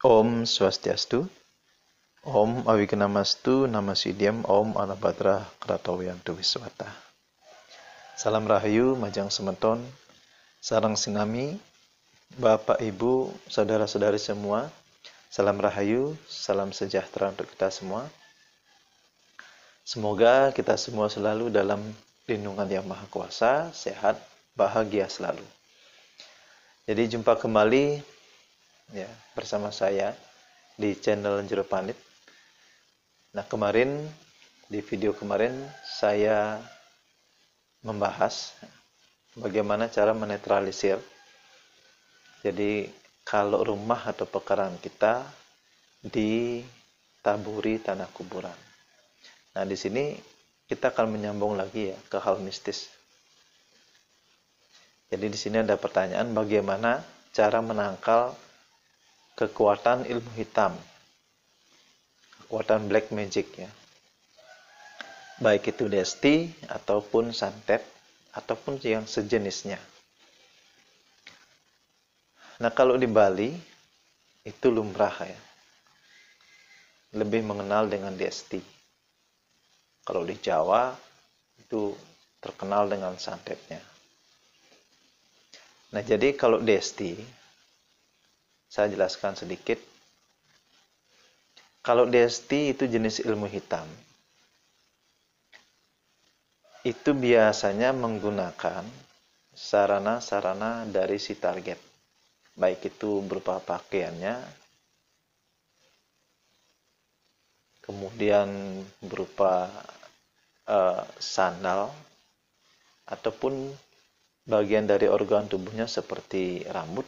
Om Swastiastu, Om Awignamastu, Namasidhyam, Om Anabhadra Kratowiyantu Wiswata. Salam Rahayu, Majang Semeton, Sarang Sinami, Bapak Ibu, Saudara-saudari semua. Salam Rahayu, salam sejahtera untuk kita semua. Semoga kita semua selalu dalam lindungan Yang Maha Kuasa, sehat, bahagia selalu. Jadi jumpa kembali ya bersama saya di channel Jero Panit. Nah, di video kemarin saya membahas bagaimana cara menetralisir. Jadi kalau rumah atau pekarangan kita ditaburi tanah kuburan. Nah, di sini kita akan menyambung lagi ya ke hal mistis. Jadi di sini ada pertanyaan bagaimana cara menangkal kekuatan ilmu hitam, kekuatan black magic ya. Baik itu desti ataupun santet ataupun yang sejenisnya. Nah, kalau di Bali itu lumrah ya. Lebih mengenal dengan desti. Kalau di Jawa itu terkenal dengan santetnya. Nah, jadi kalau desti, saya jelaskan sedikit. Kalau desti itu jenis ilmu hitam. Itu biasanya menggunakan sarana-sarana dari si target. Baik itu berupa pakaiannya, kemudian berupa sandal, ataupun bagian dari organ tubuhnya seperti rambut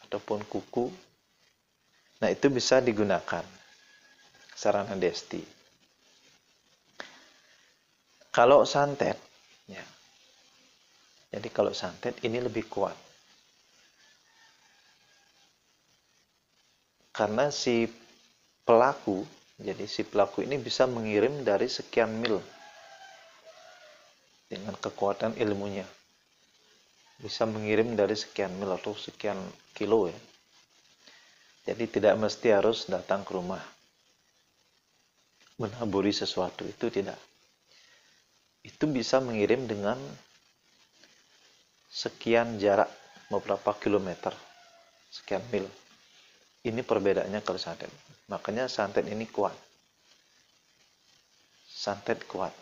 ataupun kuku. Nah, itu bisa digunakan sarana desti. Kalau santet ya. Jadi kalau santet ini lebih kuat. Karena si pelaku ini bisa mengirim dari sekian mil dengan kekuatan ilmunya. Bisa mengirim dari sekian mil atau sekian kilo ya. Jadi tidak mesti harus datang ke rumah menaburi sesuatu, itu tidak. Itu bisa mengirim dengan sekian jarak, beberapa kilometer, sekian mil. Ini perbedaannya kalau santet. Makanya santet ini kuat. Santet kuat.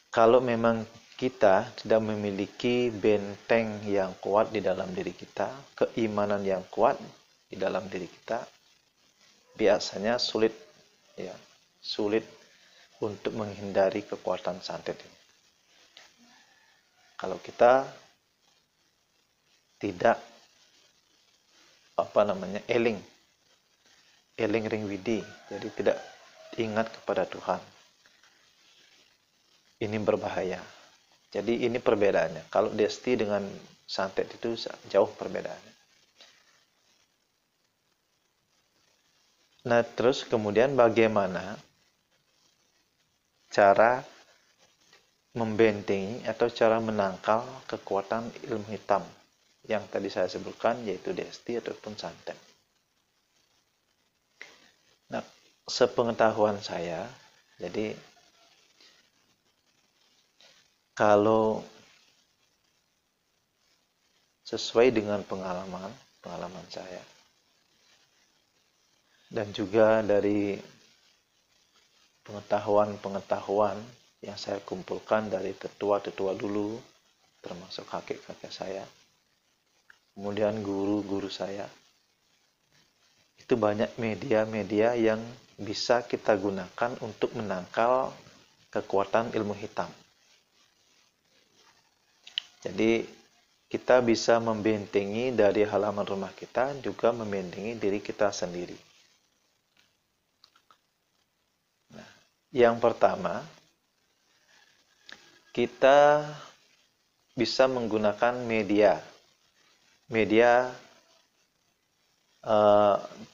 Kalau memang kita tidak memiliki benteng yang kuat di dalam diri kita, keimanan yang kuat di dalam diri kita, biasanya sulit untuk menghindari kekuatan santet ini. Kalau kita tidak eling ring widi, jadi tidak ingat kepada Tuhan, ini berbahaya. Jadi ini perbedaannya. Kalau desti dengan santet itu jauh perbedaannya. Nah, terus kemudian bagaimana cara membentengi atau cara menangkal kekuatan ilmu hitam yang tadi saya sebutkan, yaitu desti ataupun santet. Nah, sepengetahuan saya, jadi kalau sesuai dengan pengalaman saya, dan juga dari pengetahuan yang saya kumpulkan dari tetua-tetua dulu, termasuk kakek-kakek saya, kemudian guru-guru saya, itu banyak media-media yang bisa kita gunakan untuk menangkal kekuatan ilmu hitam. Jadi kita bisa membentengi dari halaman rumah kita, juga membentengi diri kita sendiri. Nah, yang pertama, kita bisa menggunakan media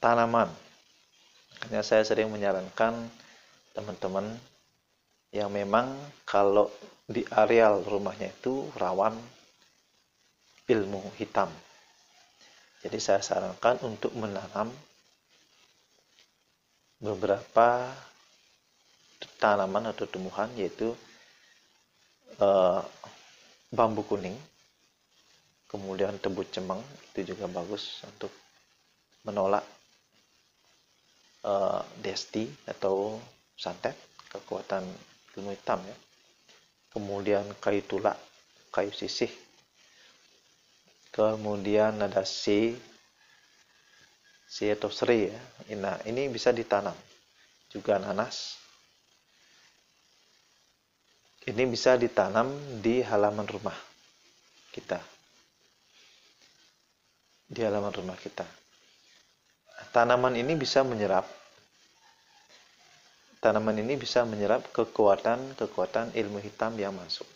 tanaman. Makanya saya sering menyarankan teman-teman yang memang kalau di areal rumahnya itu rawan ilmu hitam. Jadi saya sarankan untuk menanam beberapa tanaman atau tumbuhan, yaitu bambu kuning, kemudian tebu cemeng, itu juga bagus untuk menolak desti atau santet, kekuatan ilmu hitam ya. Kemudian kayu tulak, kayu sisih, kemudian ada C atau serai ya. Nah, ini bisa ditanam. Juga nanas. Ini bisa ditanam di halaman rumah kita. Di halaman rumah kita. Tanaman ini bisa menyerap kekuatan ilmu hitam yang masuk.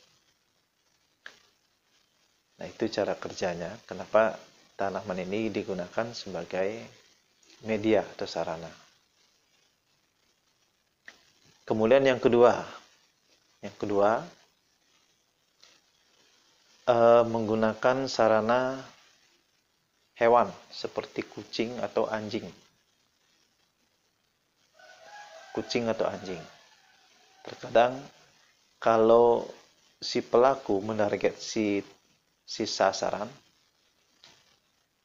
Nah, itu cara kerjanya. Kenapa tanaman ini digunakan sebagai media atau sarana. Kemudian yang kedua menggunakan sarana hewan seperti kucing atau anjing. Terkadang kalau si pelaku menarget si sasaran,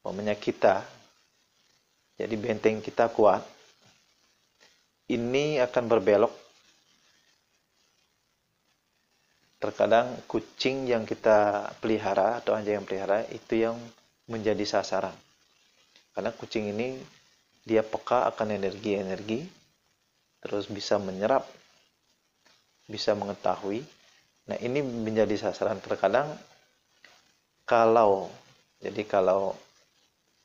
umpamanya kita, jadi benteng kita kuat, ini akan berbelok. Terkadang kucing yang kita pelihara atau anjing yang pelihara itu yang menjadi sasaran. Karena kucing ini dia peka akan energi-energi, terus bisa menyerap, bisa mengetahui. Nah, ini menjadi sasaran. Terkadang kalau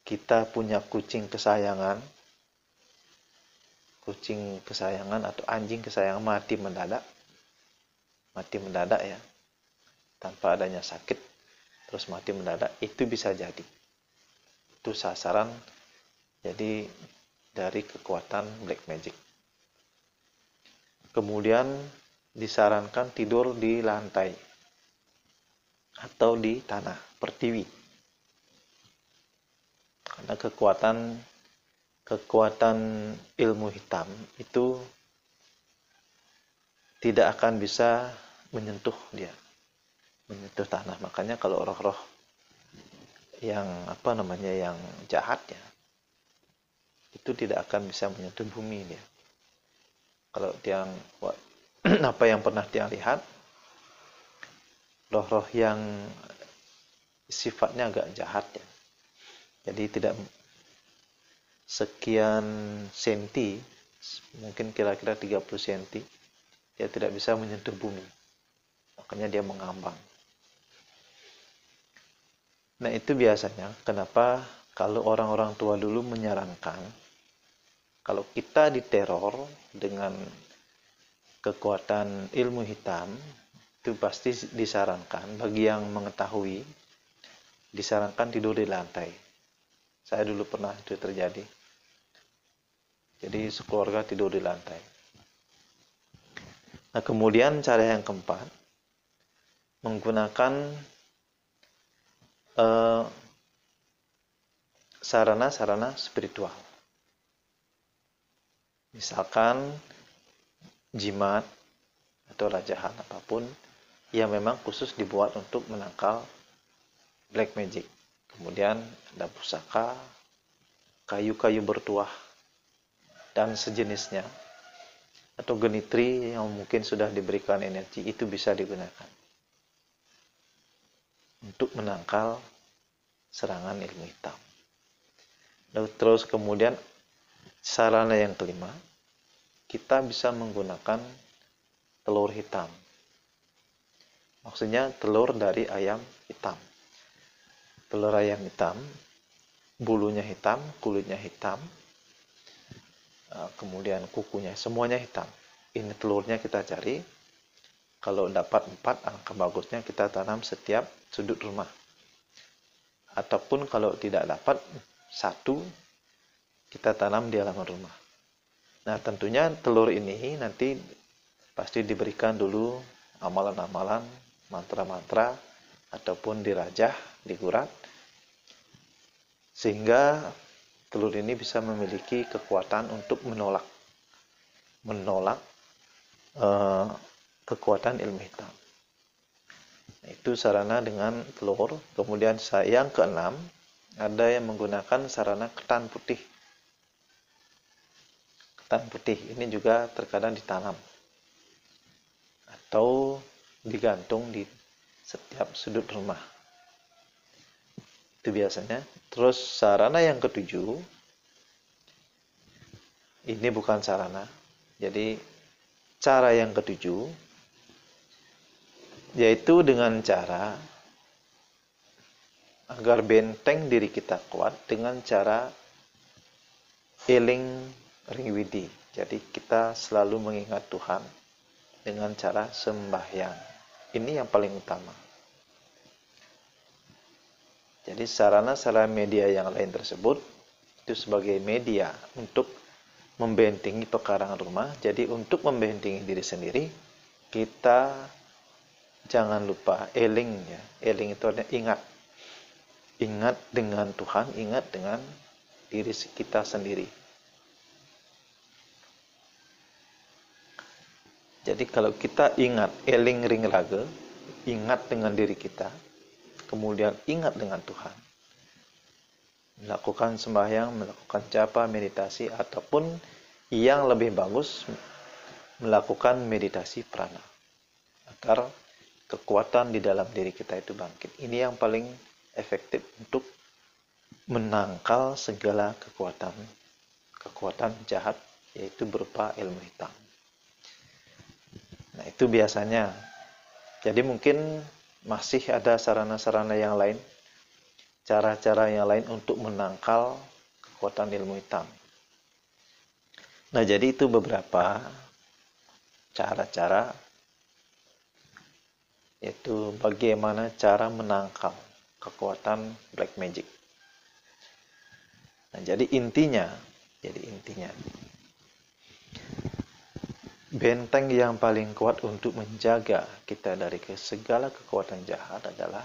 kita punya kucing kesayangan atau anjing kesayangan mati mendadak ya, tanpa adanya sakit, terus mati mendadak, itu bisa jadi itu sasaran jadi dari kekuatan black magic. Kemudian disarankan tidur di lantai atau di tanah, pertiwi. Karena kekuatan ilmu hitam itu tidak akan bisa menyentuh tanah. Makanya kalau roh-roh yang yang jahat ya, itu tidak akan bisa menyentuh bumi dia. Kalau yang apa yang pernah dia lihat, roh-roh yang sifatnya agak jahat ya. Jadi tidak sekian senti, mungkin kira-kira 30 senti, dia tidak bisa menyentuh bumi. Makanya dia mengambang. Nah, itu biasanya kenapa kalau orang-orang tua dulu menyarankan kalau kita diteror dengan kekuatan ilmu hitam, itu pasti disarankan, bagi yang mengetahui, disarankan tidur di lantai. Saya dulu pernah itu terjadi. Jadi sekeluarga tidur di lantai. Nah, kemudian cara yang keempat, menggunakan sarana-sarana spiritual. Misalkan jimat atau rajahan apapun yang memang khusus dibuat untuk menangkal black magic. Kemudian ada pusaka, kayu-kayu bertuah, dan sejenisnya, atau genitri yang mungkin sudah diberikan energi, itu bisa digunakan untuk menangkal serangan ilmu hitam. Terus kemudian sarana yang kelima, kita bisa menggunakan telur hitam. Maksudnya telur dari ayam hitam. Telur ayam hitam, bulunya hitam, kulitnya hitam, kemudian kukunya, semuanya hitam. Ini telurnya kita cari. Kalau dapat 4, angka bagusnya kita tanam setiap sudut rumah. Ataupun kalau tidak dapat 1, kita tanam di halaman rumah. Nah, tentunya telur ini nanti pasti diberikan dulu amalan-amalan, mantra-mantra, ataupun dirajah, digurat, sehingga telur ini bisa memiliki kekuatan untuk menolak menolak kekuatan ilmu hitam. Itu sarana dengan telur. Kemudian yang keenam, ada yang menggunakan sarana ketan putih. Ketan putih ini juga terkadang ditanam atau digantung di setiap sudut rumah. Itu biasanya. Terus sarana yang ketujuh, ini bukan sarana. Jadi cara yang ketujuh, yaitu dengan cara agar benteng diri kita kuat dengan cara eling ringwidi. Jadi kita selalu mengingat Tuhan dengan cara sembahyang. Ini yang paling utama. Jadi sarana-sarana media yang lain tersebut itu sebagai media untuk membentengi pekarangan rumah. Jadi untuk membentengi diri sendiri, kita jangan lupa eling ya. Eling itu artinya ingat. Ingat dengan Tuhan, ingat dengan diri kita sendiri. Jadi kalau kita ingat eling ring raga, ingat dengan diri kita, kemudian ingat dengan Tuhan, melakukan sembahyang, melakukan japa, meditasi, ataupun yang lebih bagus, melakukan meditasi prana, agar kekuatan di dalam diri kita itu bangkit. Ini yang paling efektif untuk menangkal segala kekuatan jahat, yaitu berupa ilmu hitam. Nah, itu biasanya. Jadi mungkin masih ada sarana-sarana yang lain, cara-cara yang lain untuk menangkal kekuatan ilmu hitam. Nah, jadi itu beberapa cara-cara, yaitu bagaimana cara menangkal kekuatan black magic. Nah, jadi intinya benteng yang paling kuat untuk menjaga kita dari segala kekuatan jahat adalah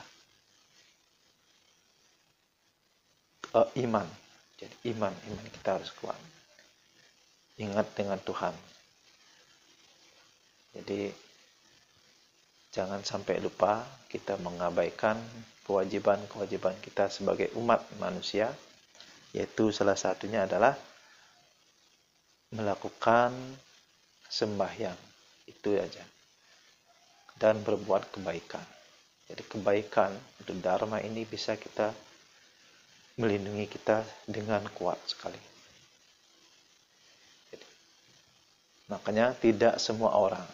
iman. Jadi iman kita harus kuat. Ingat dengan Tuhan. Jadi jangan sampai lupa kita mengabaikan kewajiban-kewajiban kita sebagai umat manusia, yaitu salah satunya adalah melakukan sembahyang, itu aja, dan berbuat kebaikan. Jadi kebaikan untuk dharma ini bisa kita melindungi kita dengan kuat sekali. Jadi, makanya tidak semua orang,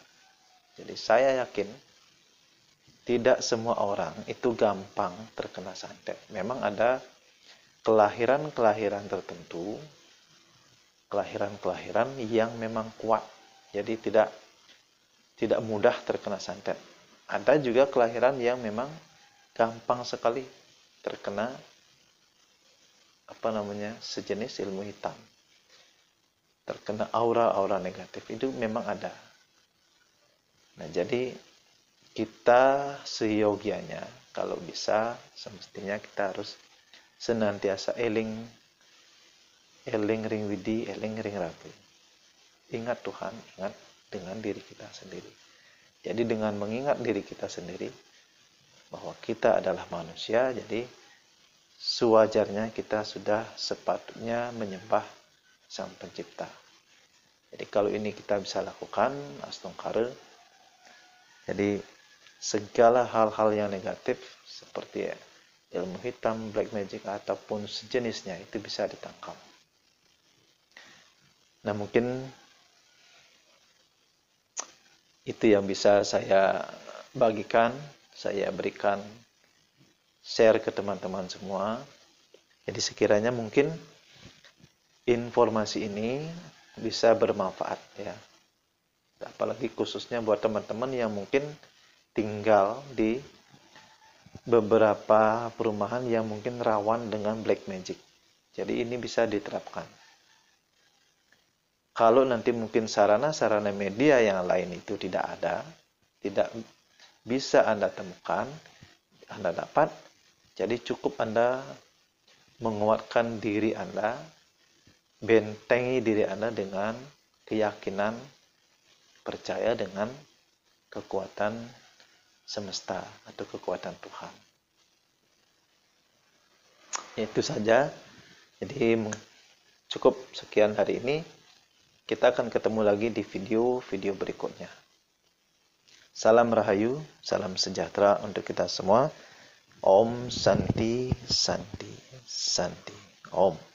jadi saya yakin tidak semua orang itu gampang terkena santet. Memang ada kelahiran-kelahiran tertentu, kelahiran-kelahiran yang memang kuat. Jadi tidak mudah terkena santet. Ada juga kelahiran yang memang gampang sekali terkena sejenis ilmu hitam. Terkena aura-aura negatif, itu memang ada. Nah, jadi kita seyogianya kalau bisa semestinya kita harus senantiasa eling ringwidi, eling ring raga. Ingat Tuhan, ingat dengan diri kita sendiri. Jadi dengan mengingat diri kita sendiri bahwa kita adalah manusia, jadi sewajarnya kita sudah sepatutnya menyembah Sang Pencipta. Jadi kalau ini kita bisa lakukan, astungkara, jadi segala hal-hal yang negatif seperti ilmu hitam, black magic, ataupun sejenisnya itu bisa ditangkal. Nah, mungkin itu yang bisa saya bagikan, saya berikan, share ke teman-teman semua. Jadi sekiranya mungkin informasi ini bisa bermanfaat ya. Apalagi khususnya buat teman-teman yang mungkin tinggal di beberapa perumahan yang mungkin rawan dengan black magic. Jadi ini bisa diterapkan. Kalau nanti mungkin sarana-sarana media yang lain itu tidak ada, tidak bisa Anda temukan, Anda dapat, jadi cukup Anda menguatkan diri Anda, bentengi diri Anda dengan keyakinan percaya dengan kekuatan semesta atau kekuatan Tuhan. Itu saja. Jadi cukup sekian hari ini. Kita akan ketemu lagi di video-video berikutnya. Salam Rahayu, salam sejahtera untuk kita semua. Om Santi Santi Santi. Om.